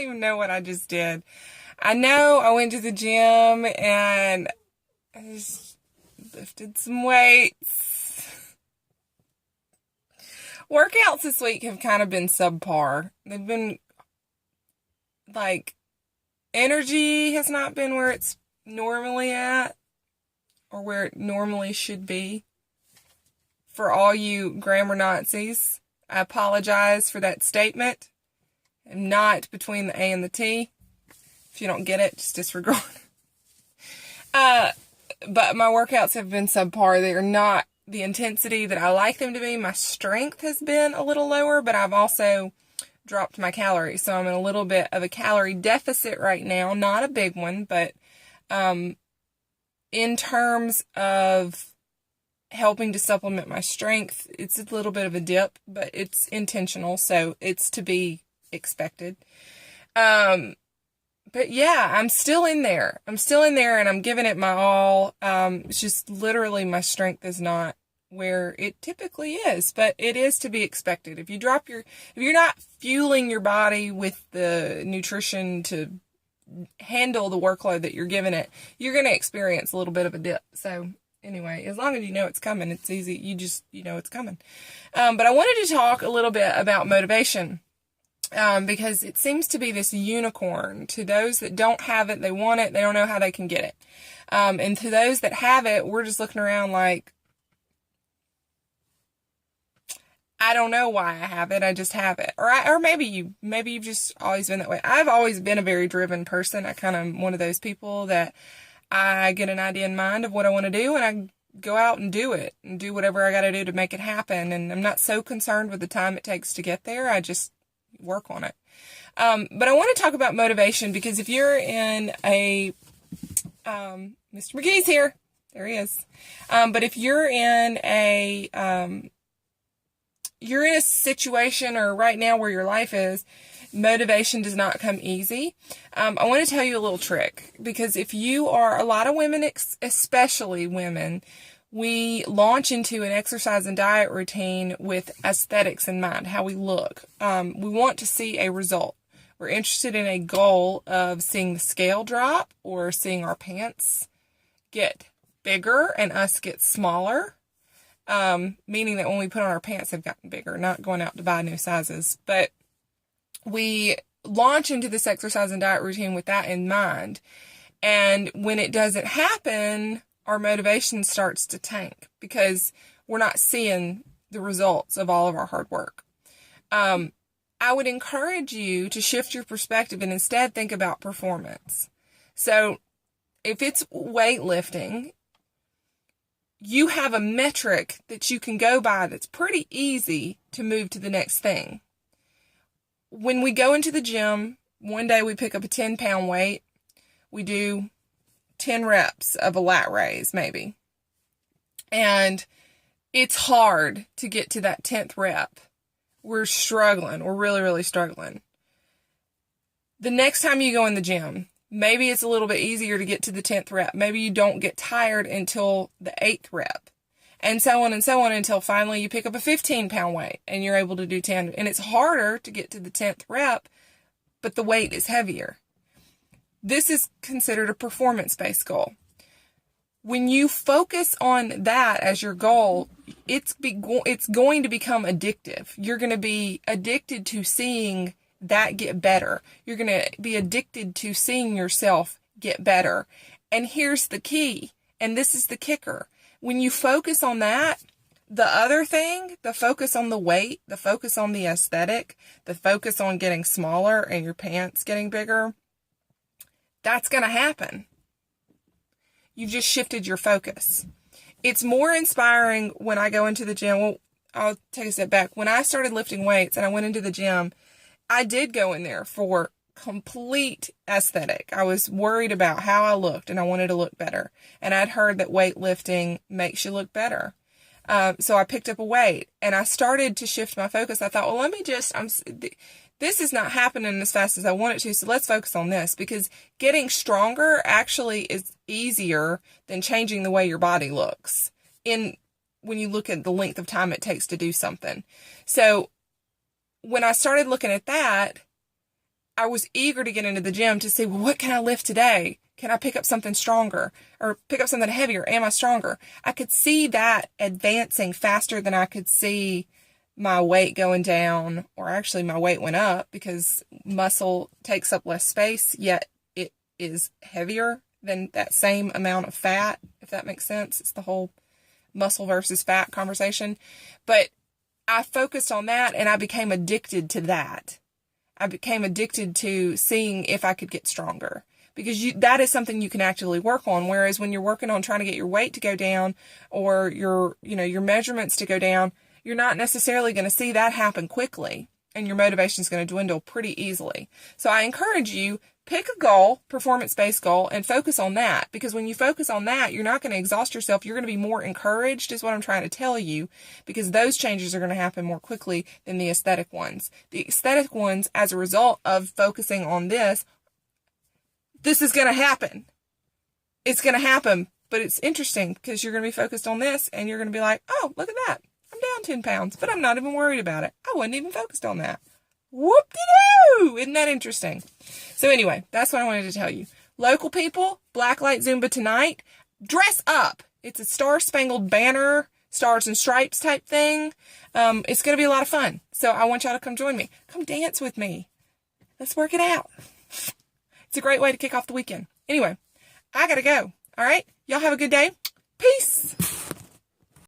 even know what I just did. I know I went to the gym and I just lifted some weights. Workouts this week have kind of been subpar. They've been like, energy has not been where it's normally at or where it normally should be. For all you grammar Nazis, I apologize for that statement. I'm not between the A and the T. If you don't get it, just disregard. But my workouts have been subpar. They are not the intensity that I like them to be. My strength has been a little lower, but I've also dropped my calories. So I'm in a little bit of a calorie deficit right now. Not a big one, but in terms of helping to supplement my strength, it's a little bit of a dip, but it's intentional, so it's to be expected. But yeah, I'm still in there. And I'm giving it my all. It's just literally my strength is not where it typically is, but it is to be expected. If you're not fueling your body with the nutrition to handle the workload that you're giving it, you're going to experience a little bit of a dip. So anyway, as long as you know it's coming, it's easy. You know it's coming. But I wanted to talk a little bit about motivation. Because it seems to be this unicorn. To those that don't have it, they want it, they don't know how they can get it. And to those that have it, we're just looking around like, I don't know why I have it, I just have it. Or maybe you've just always been that way. I've always been a very driven person. I kind of one of those people that I get an idea in mind of what I want to do and I go out and do it and do whatever I got to do to make it happen. And I'm not so concerned with the time it takes to get there. I just work on it. But I want to talk about motivation because if you're in a, Mr. McGee's here, there he is. But if you're in a situation or right now where your life is, motivation does not come easy. I want to tell you a little trick because if you are, a lot of women, especially women, we launch into an exercise and diet routine with aesthetics in mind, how we look. We want to see a result. We're interested in a goal of seeing the scale drop or seeing our pants get bigger and us get smaller. Meaning that when we put on our pants, they've gotten bigger, not going out to buy new sizes. But we launch into this exercise and diet routine with that in mind. And when it doesn't happen, our motivation starts to tank because we're not seeing the results of all of our hard work. I would encourage you to shift your perspective and instead think about performance. So if it's weightlifting, you have a metric that you can go by that's pretty easy to move to the next thing. When we go into the gym, one day we pick up a 10-pound weight. We do 10 reps of a lat raise, maybe. And it's hard to get to that 10th rep. We're struggling. We're really, really struggling. The next time you go in the gym, maybe it's a little bit easier to get to the 10th rep. Maybe you don't get tired until the 8th rep. And so on until finally you pick up a 15-pound weight and you're able to do 10. And it's harder to get to the 10th rep, but the weight is heavier. This is considered a performance-based goal. When you focus on that as your goal, it's going to become addictive. You're going to be addicted to seeing that get better. You're going to be addicted to seeing yourself get better. And here's the key, and this is the kicker. When you focus on that, the other thing, the focus on the weight, the focus on the aesthetic, the focus on getting smaller and your pants getting bigger, that's going to happen. You've just shifted your focus. It's more inspiring when I go into the gym. Well, I'll take a step back. When I started lifting weights and I went into the gym, I did go in there for complete aesthetic. I was worried about how I looked and I wanted to look better. And I'd heard that weightlifting makes you look better. So I picked up a weight and I started to shift my focus. I thought, well, this is not happening as fast as I want it to. So let's focus on this because getting stronger actually is easier than changing the way your body looks when you look at the length of time it takes to do something. So when I started looking at that, I was eager to get into the gym to see, well, what can I lift today? Can I pick up something stronger or pick up something heavier? Am I stronger? I could see that advancing faster than I could see my weight going down, or actually my weight went up because muscle takes up less space, yet it is heavier than that same amount of fat, if that makes sense. It's the whole muscle versus fat conversation. But I focused on that and I became addicted to that. I became addicted to seeing if I could get stronger, because that is something you can actually work on. Whereas when you're working on trying to get your weight to go down or your measurements to go down, you're not necessarily going to see that happen quickly, and your motivation is going to dwindle pretty easily. So I encourage you, pick a goal, performance-based goal, and focus on that, because when you focus on that, you're not going to exhaust yourself. You're going to be more encouraged, is what I'm trying to tell you, because those changes are going to happen more quickly than the aesthetic ones. The aesthetic ones, as a result of focusing on this is going to happen. It's going to happen, but it's interesting because you're going to be focused on this and you're going to be like, oh, look at that. I'm down 10 pounds, but I'm not even worried about it. I wasn't even focused on that. Whoop-de-doo! Isn't that interesting? So anyway, that's what I wanted to tell you. Local people, Blacklight Zumba tonight. Dress up. It's a Star-Spangled Banner, Stars and Stripes type thing. It's going to be a lot of fun. So I want y'all to come join me. Come dance with me. Let's work it out. It's a great way to kick off the weekend. Anyway, I gotta go. All right? Y'all have a good day. Peace.